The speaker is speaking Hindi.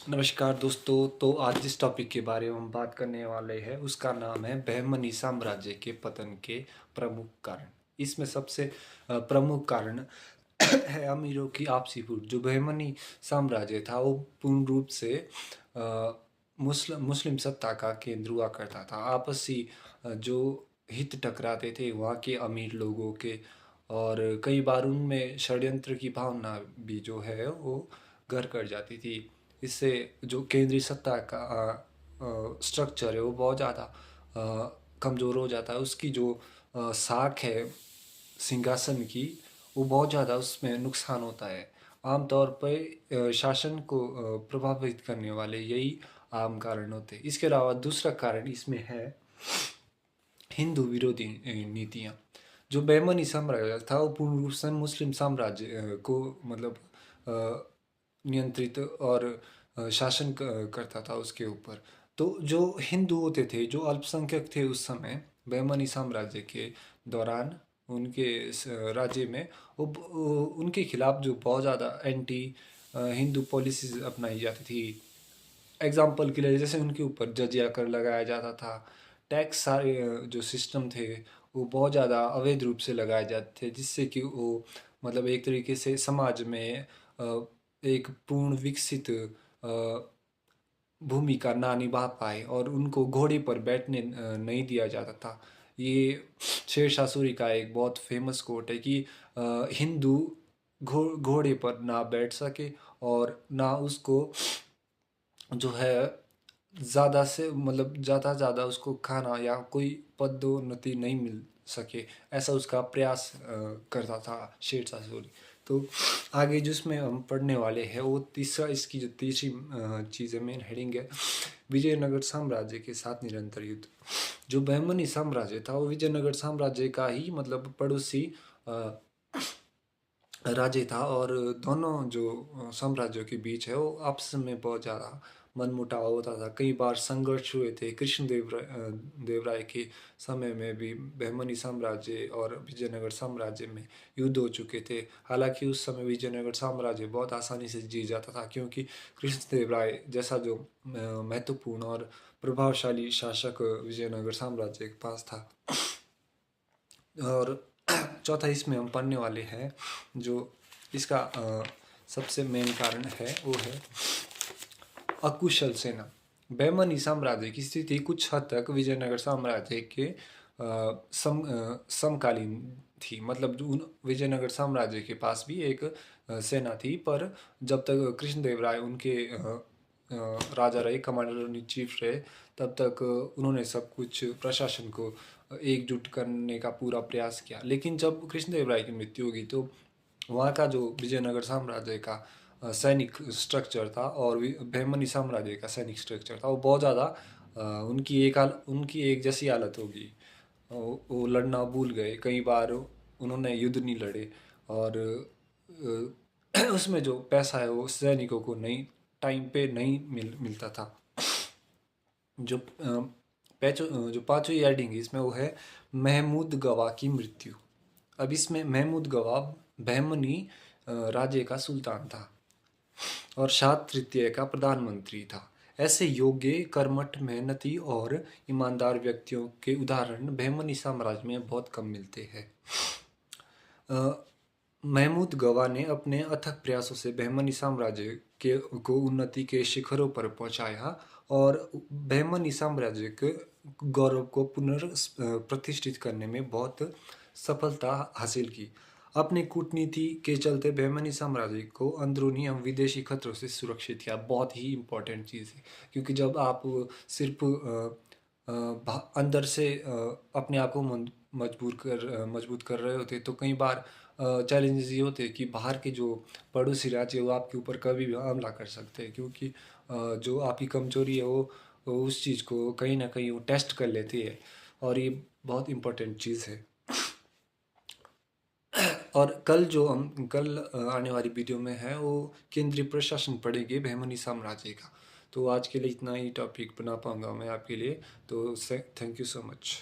नमस्कार दोस्तों। तो आज जिस टॉपिक के बारे में हम बात करने वाले हैं उसका नाम है बहमनी साम्राज्य के पतन के प्रमुख कारण। इसमें सबसे प्रमुख कारण है अमीरों की आपसी फूट। जो बहमनी साम्राज्य था वो पूर्ण रूप से मुस्लिम सत्ता का केंद्र हुआ करता था। आपसी जो हित टकराते थे वहाँ के अमीर लोगों के, और कई बार उनमें षड्यंत्र की भावना भी जो है वो घर कर जाती थी। इससे जो केंद्रीय सत्ता का स्ट्रक्चर है वो बहुत ज़्यादा कमज़ोर हो जाता है। उसकी जो साख है सिंहासन की, वो बहुत ज़्यादा उसमें नुकसान होता है। आमतौर पर शासन को प्रभावित करने वाले यही आम कारण होते हैं। इसके अलावा दूसरा कारण इसमें है हिंदू विरोधी नीतियाँ। जो बहमनी साम्राज्य था वो पूर्ण रूप से मुस्लिम साम्राज्य को मतलब नियंत्रित और शासन करता था उसके ऊपर। तो जो हिंदू होते थे, जो अल्पसंख्यक थे उस समय बहमनी साम्राज्य के दौरान, उनके राज्य में उनके खिलाफ जो बहुत ज़्यादा एंटी हिंदू पॉलिसीज अपनाई जाती थी। एग्जाम्पल के लिए जैसे उनके ऊपर जजिया कर लगाया जाता था। टैक्स सारे जो सिस्टम थे वो बहुत ज़्यादा अवैध रूप से लगाए जाते थे, जिससे कि वो मतलब एक तरीके से समाज में एक पूर्ण विकसित भूमिका ना निभा पाए और उनको घोड़े पर बैठने नहीं दिया जाता था। ये शेरशाह सूरी का एक बहुत फेमस कोट है कि हिंदू घोड़े पर ना बैठ सके और ना उसको जो है ज़्यादा से मतलब ज़्यादा ज़्यादा उसको खाना या कोई पदोन्नति नहीं मिल सके, ऐसा उसका प्रयास करता था शेरशाह सूरी। तो आगे जिसमें हम पढ़ने वाले हैं वो तीसरा, इसकी जो तीसरी चीज़ है, मेन हेडिंग है विजयनगर साम्राज्य के साथ निरंतर युद्ध। जो बहमनी साम्राज्य था वो विजयनगर साम्राज्य का ही मतलब पड़ोसी राज्य था, और दोनों जो साम्राज्यों के बीच है वो आपस में बहुत ज़्यादा मनमुटाव होता था। कई बार संघर्ष हुए थे। देवराय के समय में भी बहमनी साम्राज्य और विजयनगर साम्राज्य में युद्ध हो चुके थे। हालांकि उस समय विजयनगर साम्राज्य बहुत आसानी से जीत जाता था, क्योंकि कृष्णदेव राय जैसा जो महत्वपूर्ण और प्रभावशाली शासक विजयनगर साम्राज्य के पास था। और चौथा इसमें हम पढ़ने वाले हैं जो इसका सबसे मेन कारण है वो है अकुशल सेना। बहमनी साम्राज्य की स्थिति कुछ हद तक विजयनगर साम्राज्य के समकालीन थी। मतलब जो विजयनगर साम्राज्य के पास भी एक सेना थी, पर जब तक कृष्णदेव राय उनके राजा रहे, कमांडर इन चीफ रहे, तब तक उन्होंने सब कुछ प्रशासन को एकजुट करने का पूरा प्रयास किया। लेकिन जब कृष्णदेव राय की मृत्यु होगी तो वहाँ का जो विजयनगर साम्राज्य का सैनिक स्ट्रक्चर था और बहमनी साम्राज्य का सैनिक स्ट्रक्चर था, वो बहुत ज़्यादा उनकी एक जैसी हालत होगी। वो लड़ना भूल गए। कई बार उन्होंने युद्ध नहीं लड़े, और उसमें जो पैसा है वो सैनिकों को नहीं टाइम पे नहीं मिलता था। जो जो पांचवी हेडिंग है इसमें वो है महमूद गवा की मृत्यु। अब इसमें महमूद गवा बहमनी राज्य का सुल्तान था और शाह तृतीय का प्रधानमंत्री था। ऐसे योग्य, कर्मठ, मेहनती और ईमानदार व्यक्तियों के उदाहरण बहमनी साम्राज्य में बहुत कम मिलते हैं। महमूद गवा ने अपने अथक प्रयासों से बहमनी साम्राज्य को उन्नति के शिखरों पर पहुंचाया और बहमनी साम्राज्य के गौरव को पुनर्प्रतिष्ठित करने में बहुत सफलता हासिल की। अपनी कूटनीति के चलते बहमनी साम्राज्य को अंदरूनी एवं विदेशी खतरों से सुरक्षित किया। बहुत ही इम्पोर्टेंट चीज़ है, क्योंकि जब आप सिर्फ अंदर से अपने आप को मजबूत कर रहे होते, तो कई बार चैलेंजेस ये होते हैं कि बाहर के जो पड़ोसी राज्य वो आपके ऊपर कभी भी हमला कर सकते हैं, क्योंकि जो आपकी कमजोरी है वो उस चीज़ को कहीं ना कहीं वो टेस्ट कर लेती है, और ये बहुत इम्पोर्टेंट चीज़ है। और कल आने वाली वीडियो में है वो केंद्रीय प्रशासन पढ़ेंगे बहमनी साम्राज्य का। तो आज के लिए इतना ही टॉपिक बना पाऊंगा मैं आपके लिए। तो थैंक यू सो मच।